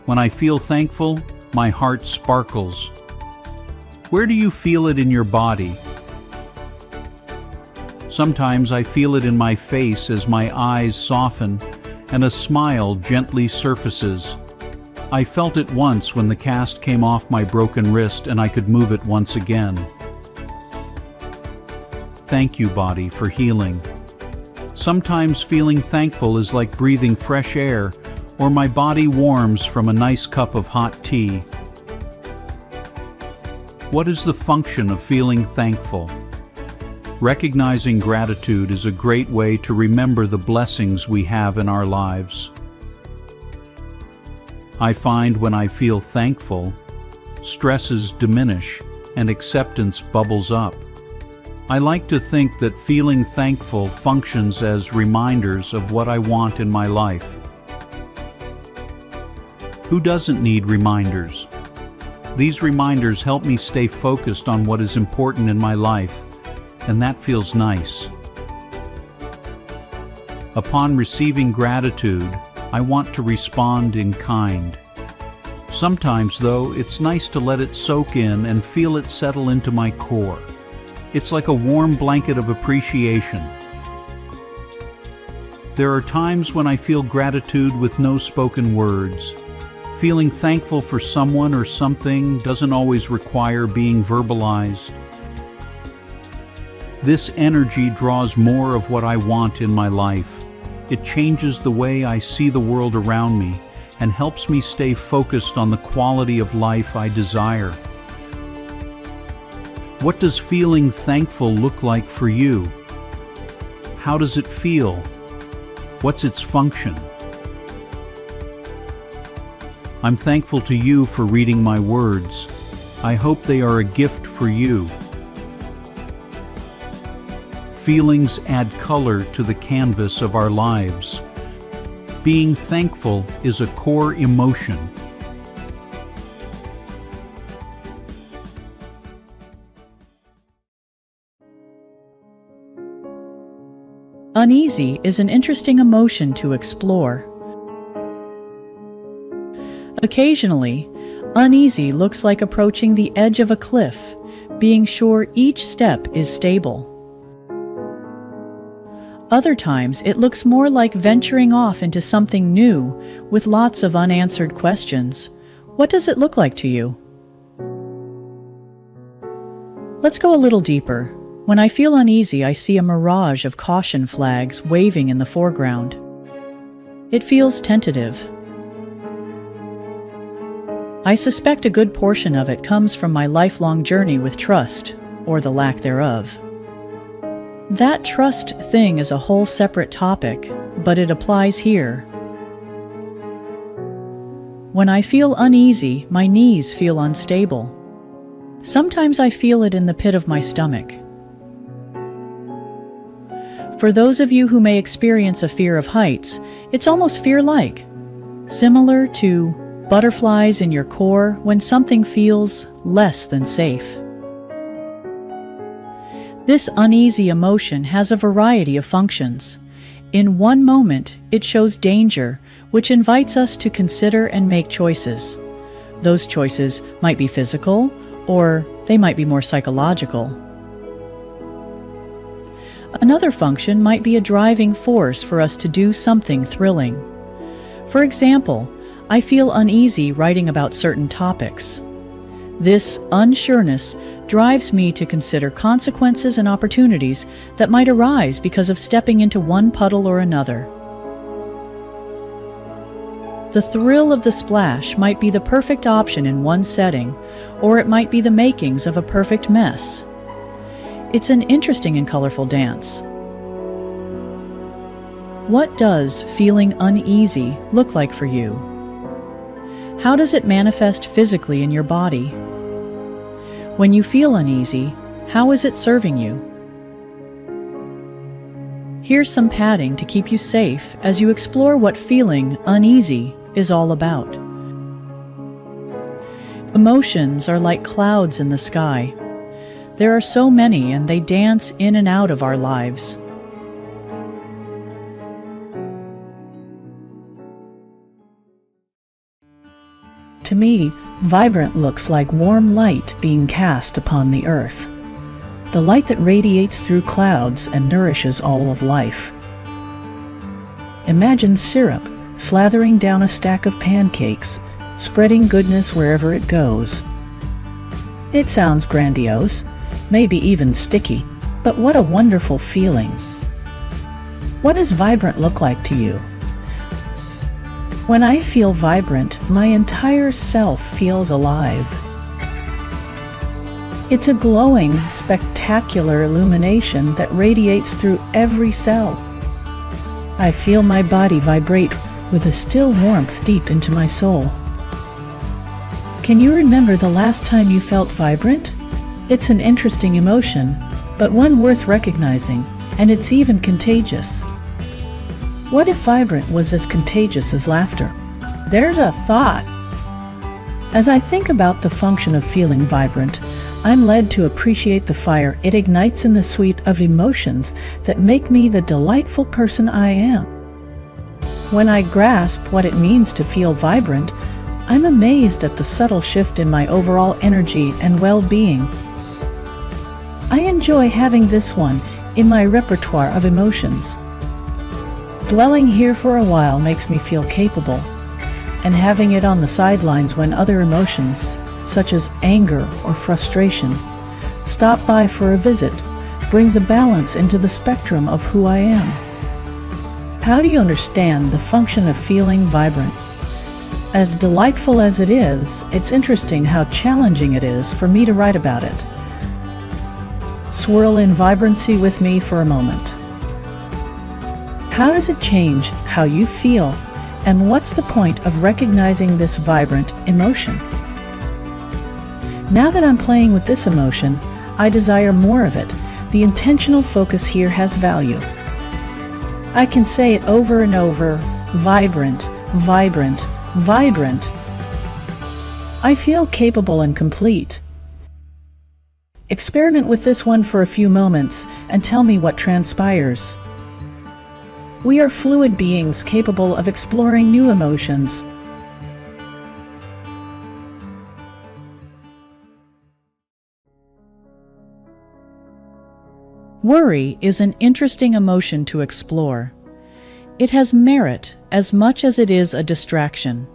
When I feel thankful, my heart sparkles. Where do you feel it in your body? Sometimes I feel it in my face as my eyes soften and a smile gently surfaces. I felt it once when the cast came off my broken wrist and I could move it once again. Thank you, body, for healing. Sometimes feeling thankful is like breathing fresh air, or my body warms from a nice cup of hot tea. What is the function of feeling thankful? Recognizing gratitude is a great way to remember the blessings we have in our lives. I find when I feel thankful, stresses diminish and acceptance bubbles up. I like to think that feeling thankful functions as reminders of what I want in my life. Who doesn't need reminders? These reminders help me stay focused on what is important in my life, and that feels nice. Upon receiving gratitude, I want to respond in kind. Sometimes, though, it's nice to let it soak in and feel it settle into my core. It's like a warm blanket of appreciation. There are times when I feel gratitude with no spoken words. Feeling thankful for someone or something doesn't always require being verbalized. This energy draws more of what I want in my life. It changes the way I see the world around me and helps me stay focused on the quality of life I desire. What does feeling thankful look like for you? How does it feel? What's its function? I'm thankful to you for reading my words. I hope they are a gift for you. Feelings add color to the canvas of our lives. Being thankful is a core emotion. Uneasy is an interesting emotion to explore. Occasionally, uneasy looks like approaching the edge of a cliff, being sure each step is stable. Other times, it looks more like venturing off into something new with lots of unanswered questions. What does it look like to you? Let's go a little deeper. When I feel uneasy, I see a mirage of caution flags waving in the foreground. It feels tentative. I suspect a good portion of it comes from my lifelong journey with trust, or the lack thereof. That trust thing is a whole separate topic, but it applies here. When I feel uneasy, my knees feel unstable. Sometimes I feel it in the pit of my stomach. For those of you who may experience a fear of heights, it's almost fear-like, similar to butterflies in your core when something feels less than safe. This uneasy emotion has a variety of functions. In one moment, it shows danger, which invites us to consider and make choices. Those choices might be physical, or they might be more psychological. Another function might be a driving force for us to do something thrilling. For example, I feel uneasy writing about certain topics. This unsureness drives me to consider consequences and opportunities that might arise because of stepping into one puddle or another. The thrill of the splash might be the perfect option in one setting, or it might be the makings of a perfect mess. It's an interesting and colorful dance. What does feeling uneasy look like for you? How does it manifest physically in your body? When you feel uneasy, how is it serving you? Here's some padding to keep you safe as you explore what feeling uneasy is all about. Emotions are like clouds in the sky. There are so many, and they dance in and out of our lives. To me, vibrant looks like warm light being cast upon the earth. The light that radiates through clouds and nourishes all of life. Imagine syrup slathering down a stack of pancakes, spreading goodness wherever it goes. It sounds grandiose, maybe even sticky, but what a wonderful feeling. What does vibrant look like to you? When I feel vibrant, my entire self feels alive. It's a glowing, spectacular illumination that radiates through every cell. I feel my body vibrate with a still warmth deep into my soul. Can you remember the last time you felt vibrant? It's an interesting emotion, but one worth recognizing, and it's even contagious. What if vibrant was as contagious as laughter? There's a thought. As I think about the function of feeling vibrant, I'm led to appreciate the fire it ignites in the suite of emotions that make me the delightful person I am. When I grasp what it means to feel vibrant, I'm amazed at the subtle shift in my overall energy and well-being. I enjoy having this one in my repertoire of emotions. Dwelling here for a while makes me feel capable, and having it on the sidelines when other emotions, such as anger or frustration, stop by for a visit, brings a balance into the spectrum of who I am. How do you understand the function of feeling vibrant? As delightful as it is, it's interesting how challenging it is for me to write about it. Swirl in vibrancy with me for a moment. How does it change how you feel, and what's the point of recognizing this vibrant emotion? Now that I'm playing with this emotion, I desire more of it. The intentional focus here has value. I can say it over and over, vibrant, vibrant, vibrant. I feel capable and complete. Experiment with this one for a few moments and tell me what transpires. We are fluid beings capable of exploring new emotions. Worry is an interesting emotion to explore. It has merit as much as it is a distraction.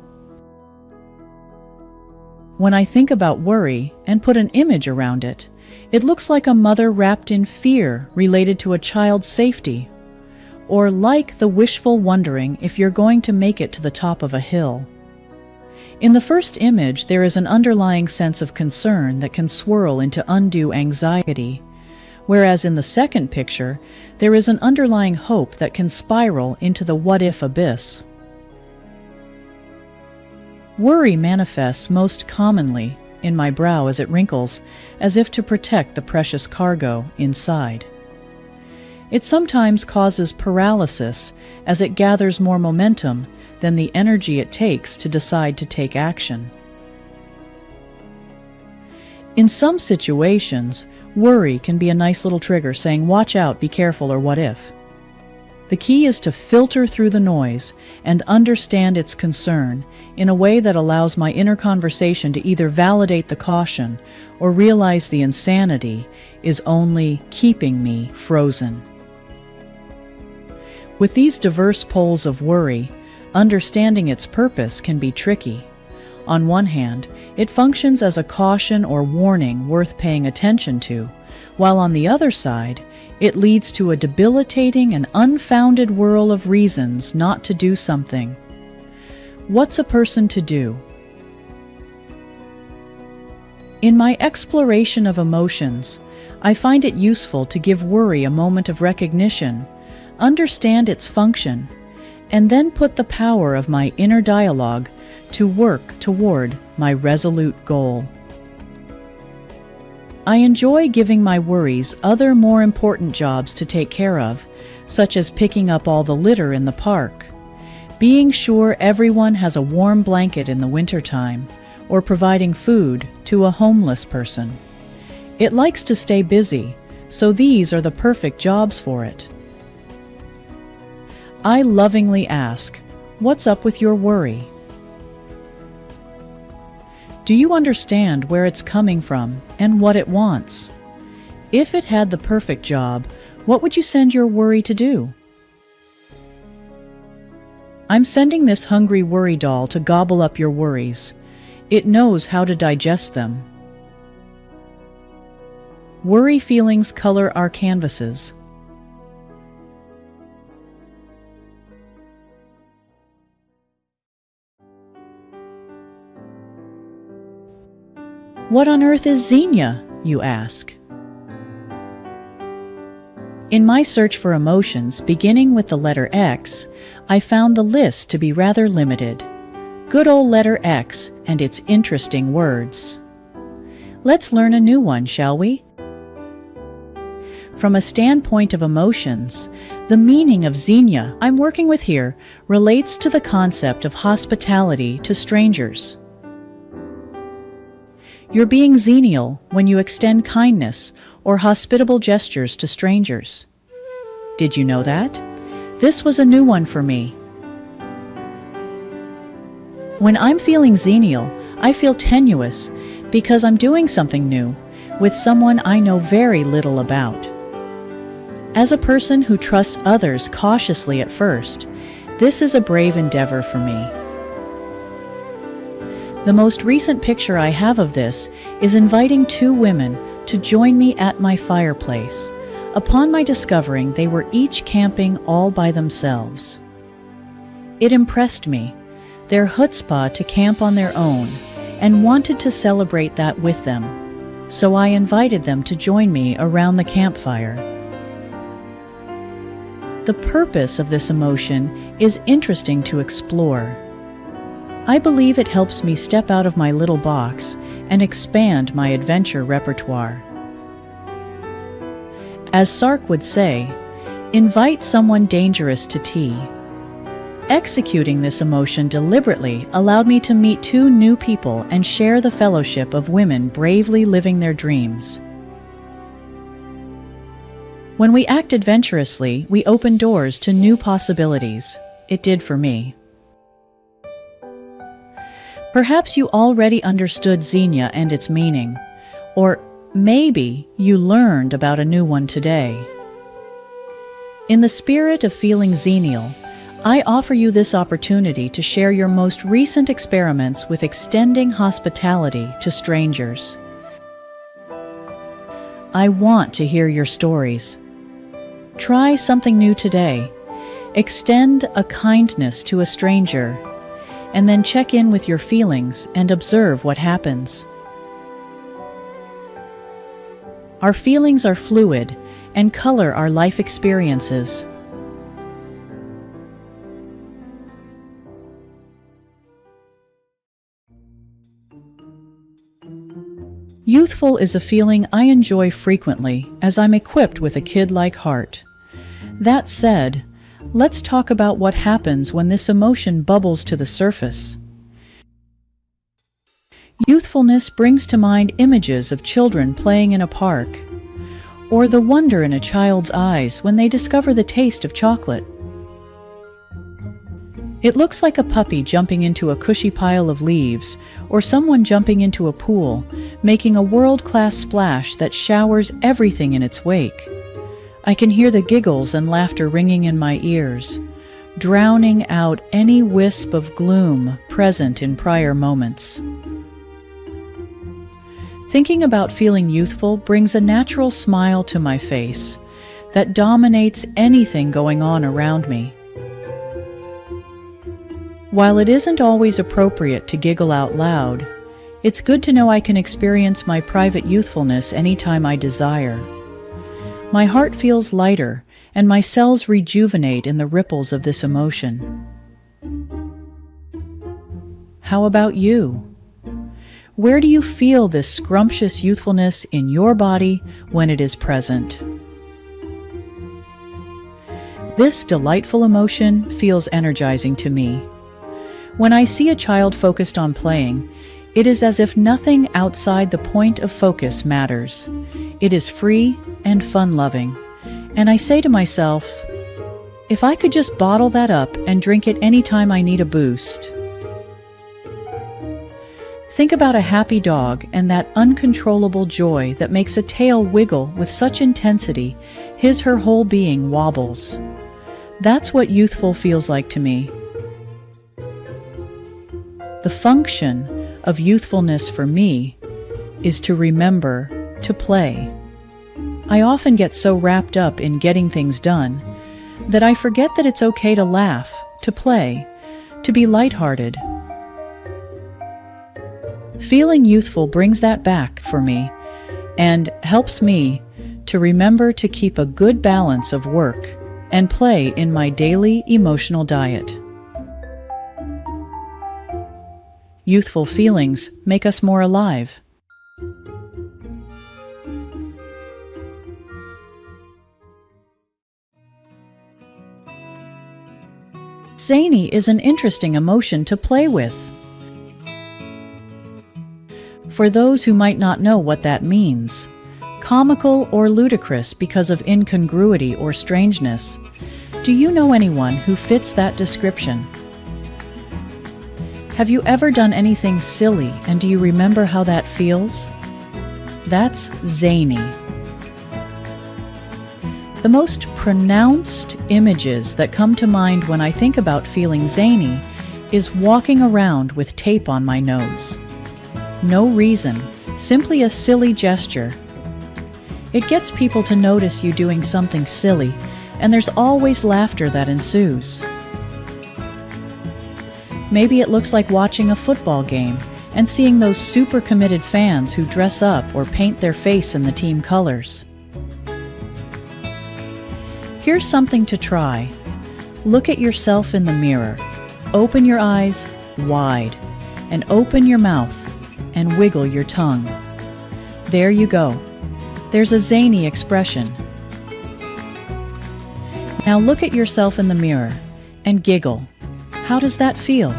When I think about worry and put an image around it, it looks like a mother wrapped in fear related to a child's safety, or like the wishful wondering if you're going to make it to the top of a hill. In the first image, there is an underlying sense of concern that can swirl into undue anxiety, whereas in the second picture, there is an underlying hope that can spiral into the what-if abyss. Worry manifests most commonly in my brow as it wrinkles, as if to protect the precious cargo inside. It sometimes causes paralysis as it gathers more momentum than the energy it takes to decide to take action. In some situations, worry can be a nice little trigger saying, "Watch out, be careful," or "what if?" The key is to filter through the noise and understand its concern in a way that allows my inner conversation to either validate the caution or realize the insanity is only keeping me frozen. With these diverse poles of worry, understanding its purpose can be tricky. On one hand, it functions as a caution or warning worth paying attention to, while on the other side, it leads to a debilitating and unfounded whirl of reasons not to do something. What's a person to do? In my exploration of emotions, I find it useful to give worry a moment of recognition, understand its function, and then put the power of my inner dialogue to work toward my resolute goal. I enjoy giving my worries other more important jobs to take care of, such as picking up all the litter in the park, being sure everyone has a warm blanket in the wintertime, or providing food to a homeless person. It likes to stay busy, so these are the perfect jobs for it. I lovingly ask, "What's up with your worry?" Do you understand where it's coming from and what it wants? If it had the perfect job, what would you send your worry to do? I'm sending this hungry worry doll to gobble up your worries. It knows how to digest them. Worry feelings color our canvases. What on earth is Xenia, you ask? In my search for emotions, beginning with the letter X, I found the list to be rather limited. Good old letter X and its interesting words. Let's learn a new one, shall we? From a standpoint of emotions, the meaning of Xenia I'm working with here relates to the concept of hospitality to strangers. You're being xenial when you extend kindness or hospitable gestures to strangers. Did you know that? This was a new one for me. When I'm feeling xenial, I feel tenuous because I'm doing something new with someone I know very little about. As a person who trusts others cautiously at first, this is a brave endeavor for me. The most recent picture I have of this is inviting two women to join me at my fireplace, upon my discovering they were each camping all by themselves. It impressed me, their chutzpah to camp on their own, and wanted to celebrate that with them, so I invited them to join me around the campfire. The purpose of this emotion is interesting to explore. I believe it helps me step out of my little box and expand my adventure repertoire. As Sark would say, invite someone dangerous to tea. Executing this emotion deliberately allowed me to meet two new people and share the fellowship of women bravely living their dreams. When we act adventurously, we open doors to new possibilities. It did for me. Perhaps you already understood Xenia and its meaning, or maybe you learned about a new one today. In the spirit of feeling xenial, I offer you this opportunity to share your most recent experiments with extending hospitality to strangers. I want to hear your stories. Try something new today. Extend a kindness to a stranger, and then check in with your feelings and observe what happens. Our feelings are fluid and color our life experiences. Youthful is a feeling I enjoy frequently as I'm equipped with a kid-like heart. That said, let's talk about what happens when this emotion bubbles to the surface. Youthfulness brings to mind images of children playing in a park, or the wonder in a child's eyes when they discover the taste of chocolate. It looks like a puppy jumping into a cushy pile of leaves, or someone jumping into a pool, making a world-class splash that showers everything in its wake. I can hear the giggles and laughter ringing in my ears, drowning out any wisp of gloom present in prior moments. Thinking about feeling youthful brings a natural smile to my face that dominates anything going on around me. While it isn't always appropriate to giggle out loud, it's good to know I can experience my private youthfulness anytime I desire. My heart feels lighter, and my cells rejuvenate in the ripples of this emotion. How about you? Where do you feel this scrumptious youthfulness in your body when it is present? This delightful emotion feels energizing to me. When I see a child focused on playing, it is as if nothing outside the point of focus matters. It is free and fun-loving. And I say to myself, if I could just bottle that up and drink it anytime I need a boost. Think about a happy dog and that uncontrollable joy that makes a tail wiggle with such intensity, her whole being wobbles. That's what youthful feels like to me. The function of youthfulness for me is to remember to play. I often get so wrapped up in getting things done that I forget that it's okay to laugh, to play, to be lighthearted. Feeling youthful brings that back for me and helps me to remember to keep a good balance of work and play in my daily emotional diet. Youthful feelings make us more alive. Zany is an interesting emotion to play with. For those who might not know what that means, comical or ludicrous because of incongruity or strangeness, do you know anyone who fits that description? Have you ever done anything silly and do you remember how that feels? That's zany. The most pronounced images that come to mind when I think about feeling zany is walking around with tape on my nose. No reason, simply a silly gesture. It gets people to notice you doing something silly, and there's always laughter that ensues. Maybe it looks like watching a football game and seeing those super committed fans who dress up or paint their face in the team colors. Here's something to try. Look at yourself in the mirror. Open your eyes wide and open your mouth and wiggle your tongue. There you go. There's a zany expression. Now look at yourself in the mirror and giggle. How does that feel?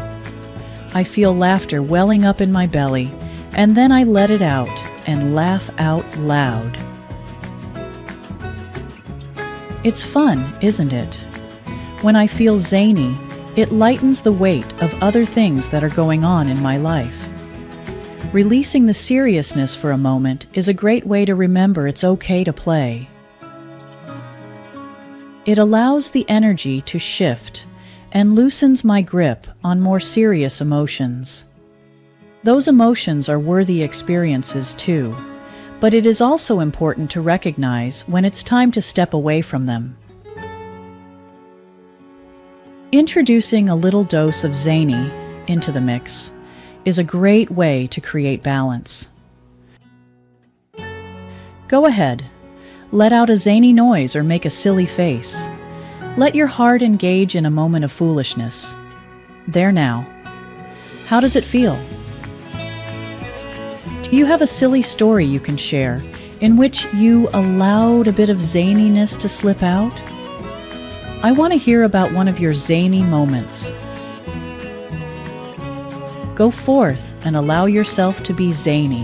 I feel laughter welling up in my belly, and then I let it out and laugh out loud. It's fun, isn't it? When I feel zany, it lightens the weight of other things that are going on in my life. Releasing the seriousness for a moment is a great way to remember it's okay to play. It allows the energy to shift and loosens my grip on more serious emotions. Those emotions are worthy experiences too, but it is also important to recognize when it's time to step away from them. Introducing a little dose of zany into the mix is a great way to create balance. Go ahead, let out a zany noise or make a silly face. Let your heart engage in a moment of foolishness. There now. How does it feel? Do you have a silly story you can share in which you allowed a bit of zaniness to slip out? I want to hear about one of your zany moments. Go forth and allow yourself to be zany.